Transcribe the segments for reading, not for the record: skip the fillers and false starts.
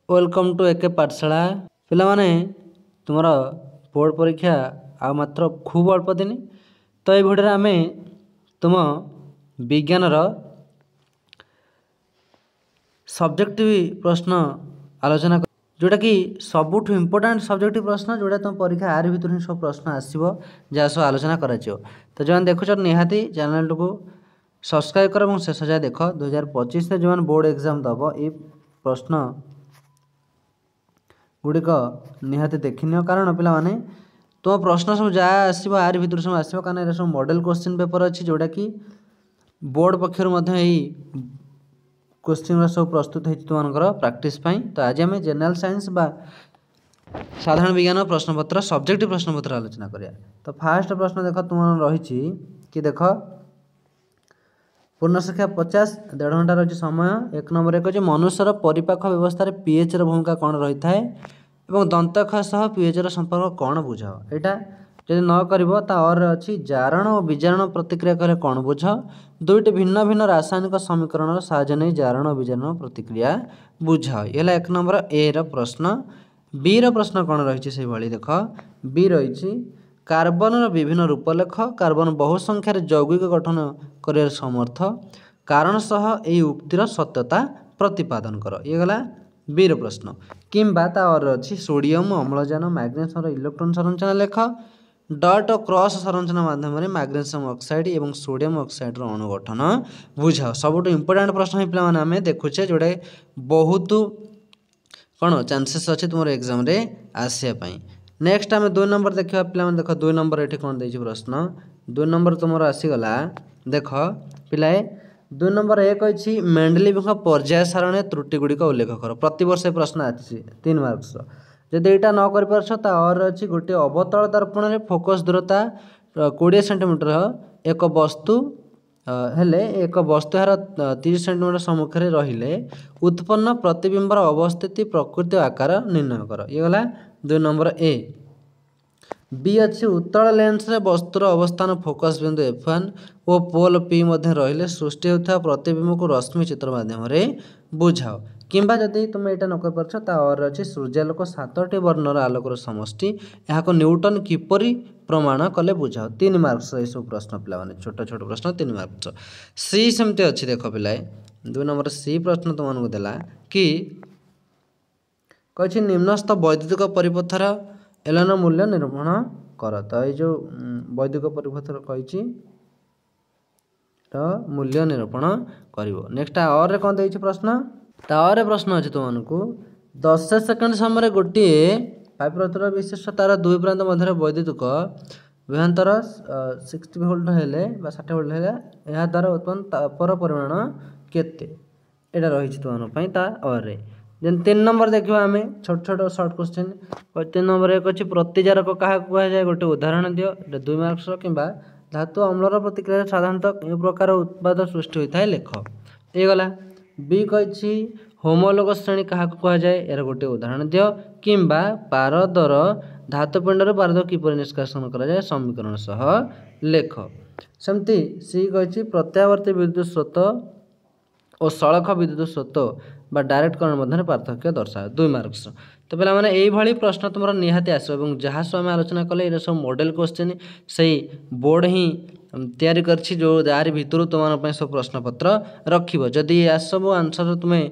Welcome to एके पाठशाला पिला माने तुम बोर्ड परीक्षा आ मात्र खूब अल्प दिन तो ये भिडियो आम तुम विज्ञान सब्जेक्टिव प्रश्न आलोचना जोटा कि सबुठ इम्पोर्टाट सब्जेक्टिव प्रश्न जोटा तुम परीक्षा आर भर ही सब प्रश्न आसो जहाँ सब आलोचना कर तो जो देखुच निहाती चैनल को सब्सक्राइब कर शेष जाए देख 2025 जो बोर्ड एग्जाम दब ये प्रश्न गुड़िक निहाती देखनी कारण पिला माने तुम प्रश्न सब जहाँ आसो आर भर सब आसो कारण ये सब मॉडल क्वेश्चन पेपर अच्छी जोटा कि बोर्ड पक्षर क्वेश्चन सब प्रस्तुत होती तुम प्रैक्टिस तो आज आम जनरल साइंस बा साधारण विज्ञान प्रश्नपत्र सब्जेक्टिव प्रश्नपत्र आलोचना करिया। तो फास्ट प्रश्न देख तुम रही कि देख पूर्ण संख्या 50 1.5 घंटा रही समय एक नंबर एक अच्छे मनुष्यर परिपाक व्यवस्था पीएच भूमिका कौन रही है और दंतख सह पीएच संपर्क कौन बुझ यहाँ जब न कर अच्छी जारण और विजारण प्रतिक्रिया कहले कौन बुझ दुईट भिन्न भिन्न रासायनिक समीकरण साहाय्य नहीं जारण और विजारण प्रतिक्रिया बुझ ये एक नंबर ए प्रश्न। बी प्रश्न कौन रही से भाई देख बी रही कार्बन विभिन्न रूप लेख कार्बन बहु संख्यार यौगिक गठन कर समर्थ कारण सह यही उक्तिर सत्यता प्रतिपादन कर ये गला बी प्रश्न किंबा तार अच्छी सोडियम अम्लजान मैग्नेशियम इलेक्ट्रॉन संरचना लेख डट और क्रॉस संरचना माध्यम मैग्नेशियम ऑक्साइड और सोडियम ऑक्साइड अणुगठन बुझाओ सबुठ इम्पोर्टाट प्रश्न ही पे आम देखुचे जोड़े बहुत कौन चांसेस अच्छे तुम एग्जाम रे आसापी। नेक्स्ट आम 2 नंबर देखा पे देख 2 नंबर ये कौन दे प्रश्न 2 नंबर तुम आसीगला देख पिलाए 2 नंबर एक अच्छी मेंडलीव पर्याय सारणी त्रुटि गुड़िक उल्लेख कर प्रतिवर्ष प्रश्न आसी 3 मार्क्स जदि यहाँ न कर अच्छी गोटे अवतल दर्पण में फोकस दूरता 20 सेंटीमीटर एक वस्तु हेले एक वस्तु यार 30 सेंटीमीटर सम्मुख में रहिले उत्पन्न प्रतिबिंबर अवस्थिति प्रकृति आकार निर्णय कर ये गला 2 नंबर ए। बी अच्छी उत्तल लेंस रे वस्तुर अवस्थान फोकस बिंदु F1 और पोल P मध्य रहिले सृष्टि होता प्रतिबिंब को रश्मि चित्र माध्यम बुझाओ किंबा जदि तुम यहाँ न कर अच्छे सूर्यालोक 7टी वर्णर आलोकर समष्टि यहाँ न्यूटन किपरि प्रमाण कले बुझाओ 3 मार्क्स ये सब प्रश्न पे छोट छोट प्रश्न 3 मार्क्स। सी सेमती अच्छी देख पिलाए 2 नंबर सी प्रश्न तुमको देला कि कही निम्नस्थ वैद्युतिक परिपथर एलन मूल्य निरूपण कर तो ये जो वैद्युतिक परिपथर कही मूल्य निरूपण कर। नेक्स्ट और कौन दे प्रश्न तार प्रश्न अच्छे तुमको 10 सेकेंड समय गोटे पाइप विशिष्ट तार दुई प्रांत मध्य वैद्युतिक विभवांतर 60 वोल्ट हेले 60 वोल्ट हेले यह द्वारा उत्पन्न तापर परिमाण केते यहाँ रही तुम जेन 3 नंबर देखा आम छोट छोट सर्ट क्वेश्चन 3 नंबर एक अच्छी प्रतिजारक क्या कहुए गोटे उदाहरण दियो 2 मार्क्स कि धातु अम्लर प्रतिक्रिया साधारणतः केउं प्रकार उत्पाद सृष्टि होता है लेख ये गला। बी कही होमोलोग श्रेणी क्या कहुए यार गोटे उदाहरण दियो किंबा पारदर धातुपिंडर पारद किपर निष्कासन कराए समीकरण सह लेख। सेमती सी कही प्रत्यावर्ती विद्युत स्रोत और सड़क विद्युत स्रोत बा डायरेक्ट करंट मध्य पार्थक्य दर्शाए 2 मार्क्स। तो पे मैंने यही प्रश्न तुम निहाती आसो जहाँ सब आम आलोचना कले ये सब मॉडल क्वेश्चन से बोर्ड ही तैयारी करछि जो यार भितर तुम सब प्रश्नपत्र रखिब जदि सब आंसर तुम्हें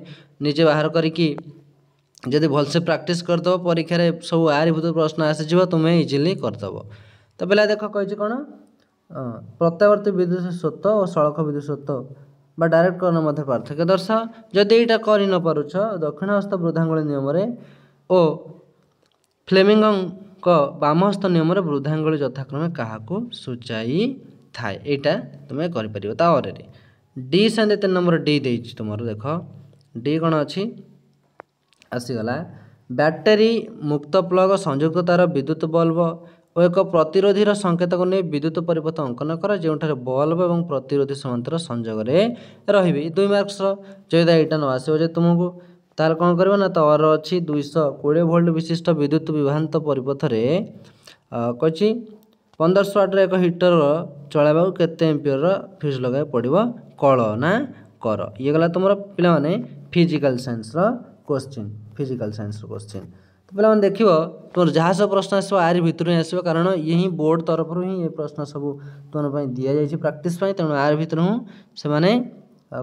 निजे बाहर करी जदि भलसे प्रैक्टिस करदेव परीक्षा सब यार भितर प्रश्न आसीज तुम्हें इजिली करदेव। तो पे देख कही कौन प्रत्यावर्ती विद्युत स्रोत और सड़क विद्युत स्रोत बा डायरेक्ट करण मध्य पार्थक्य दर्शा जदि यहाँ कर न पारुछ दक्षिण हस्त वृद्धांगुली नियम ओ फ्लेमिंग बाम हस्त नियम वृद्धांगुली यथाक्रमे क्या सूचाई थाए यहाँ तुम्हें कर डी से 3 नंबर डी दे तुम देख डी कौन अच्छी आसीगला बैटेरी मुक्त प्लग संयुक्त तार विद्युत बल्ब और एक प्रतिरोधीर संकेत को नहीं विद्युत परिपथ अंकन कर जो बल्ब और प्रतिरोधी समांतर संजोग रे 2 मार्क्स जो यहाँ न आसो तुमको तार कौन कर ना तार अच्छी 220 वोल्ट विशिष्ट विद्युत विभ्रांत परिपथ कही 1500 वाट एक हिटर चलाइबा केते एम्पियर फ्यूज लगे पड़ो कल ना कर ये गला तुम पे physical science question physical science question. तो पे देखो तुम जहाँ सब प्रश्न आसो आरी भितर ही आसो कारण ये ही बोर्ड तरफ ही ये प्रश्न सब तुम दि जाए प्राक्टिस तेणु आर भितर हूँ से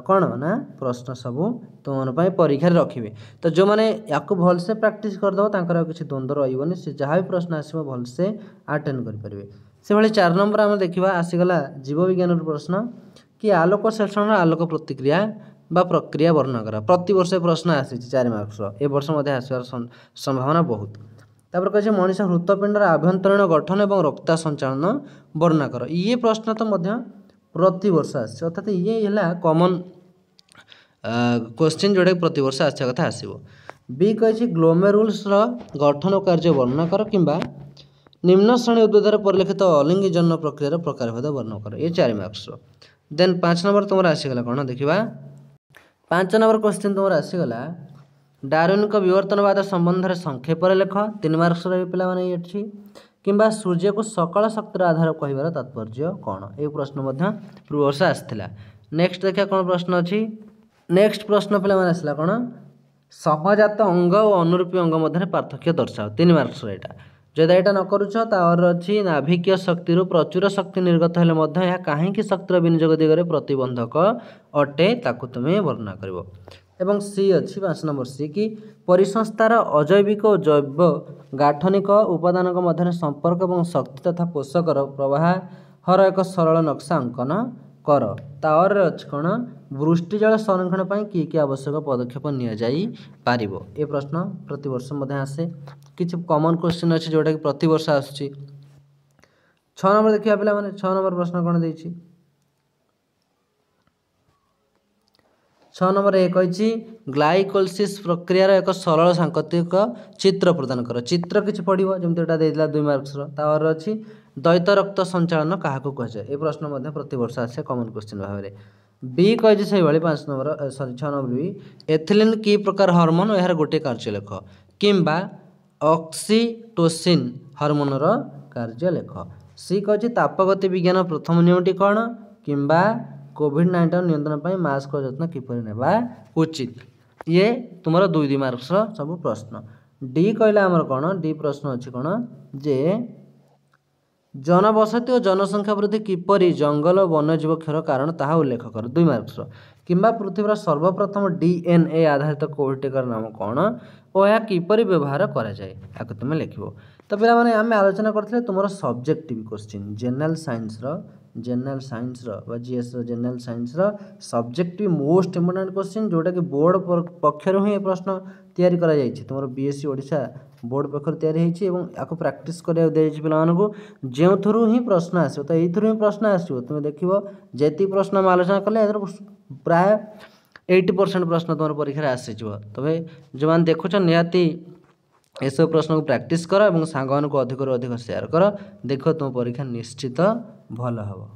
कौन ना प्रश्न सब तुम परीक्षा रखिए। तो जो मैंने या भलसे प्राक्टिस करदेव तर किसी द्वंद्व रही से जहाँ भी प्रश्न आसो भलसे आटेड करेंगे। से भाई 4 नंबर आम देखा आसीगला जीव विज्ञान प्रश्न कि आलोक सेक्षण आलोक प्रतिक्रिया बा प्रक्रिया वर्णना करा। प्रति वर्ष प्रश्न आसी 4 मार्क्स ए वर्ष आसार संभावना बहुत। तापर कहे मनीष हृतपिंडर आभ्यंतरीण गठन और रक्ता संचालन वर्णना कर। ये प्रश्न तो प्रति वर्ष आस अर्थात ये है कॉमन क्वेश्चन जोटा प्रति वर्ष आसा कथा आसो। बी कही ग्लोमेरुल्स गठन और कार्य वर्णना कर किंबा निम्न श्रेणी उद्भिदर परिलक्षित अलिंगी जन्म प्रक्रियार प्रकारभेद वर्णना कर। ये 4 मार्क्स। देन 5 नंबर तुम आसीगला कौन देखा 5 नंबर क्वेश्चन तुम आसीगला डार्विन विवर्तनवाद संबंध में संक्षेप लेख 3 मार्क्स पे ये किंबा सूर्य को सकल शक्तिर आधार कहबार तात्पर्य कौन। ये प्रश्न पूर्व वर्ष आसाला। नेक्स्ट देखा कौन प्रश्न अच्छी। नेक्स्ट प्रश्न पे आसला कौन सहजात अंग और अनुरूपी अंग मध्य पार्थक्य दर्शाओ 3 मार्क्स यहाँ। जदि यहाँ न करुच तार अच्छी नाभिकीय शक्ति प्रचुर शक्ति निर्गत हेले यह कहीं शक्तिर विनियोग दिगरे प्रतिबंधक अटे ताकू तुम्हें वर्णना कर। एवं सी अच्छी 5 नंबर सी कि परिसंस्थार अजैविक और जैव गाठनिक उपादान मध्य संपर्क और शक्ति तथा पोषकर प्रवाहर एक सरल नक्शा अंकन कर। तावर अच्छी कौन वृष्टिजल संरक्षण पर कि आवश्यक पदक्षेप नि ये प्रश्न प्रति वर्ष आसे। किसी कॉमन क्वेश्चन अच्छे जोटा कि प्रति वर्ष आसूँ। 6 नंबर देखिए पे 6 नंबर प्रश्न कौन दे 6 नंबर एक कही ग्लाइकोलिसिस प्रक्रियार एक सरल सांकेतिक चित्र प्रदान कर। चित्र किसी पढ़ो जमी देता 2 मार्क्स तार अच्छी द्वैत रक्त संचालन क्या कहुए। ये प्रश्न प्रति वर्ष आसे कॉमन क्वेश्चन भाव में। बी कही से 5 नंबर सॉरी 6 नंबर बी एथिलीन की प्रकार हार्मोन और यार गोटे कार्य लेख किंबा ऑक्सीटोसिन हार्मोनर कार्य लेख। सी कही तापगति विज्ञान प्रथम नियमटी कौन किंबा कोविड-19 नियंत्रण पर मास्क जत्न किपर नेबा उचित। ये तुम 2 मार्क्स सब प्रश्न। डी कहला आमर कौन डी प्रश्न अच्छी कौन जे जनबसती और जनसंख्या वृद्धि किपरि जंगल वन्यजीव क्षर कारण ताहा उल्लेख कर 2 मार्क्स। किंबा पृथ्वीर सर्वप्रथम डीएनए आधारित कोविड टीकार नाम कौन और यह किपरि व्यवहार करा जाए या तुम लिख। तो पे आम आलोचना करते तुम subjective question general science GS general science subjective most important question जोटा कि बोर्ड पक्षर ही प्रश्न तैयारी करा जायछि। तुम बीएससी ओडिशा बोर्ड पक्षर तैयारी होइछि एवं याको प्रैक्टिस करिया देछि पिलामानकु जेउ थ्रू ही प्रश्न आसो। तो एई थ्रू ही प्रश्न आसो तुम देखिबो जेति प्रश्न हम आलोचना कले प्राय 80% प्रश्न तुम परीक्षा आसीजिवो। तबे जो मान देखुछ निहाती ये सब प्रश्न को प्रैक्टिस कर और सांग को अधिक शेयर कर देख तुम परीक्षा निश्चित भल हम।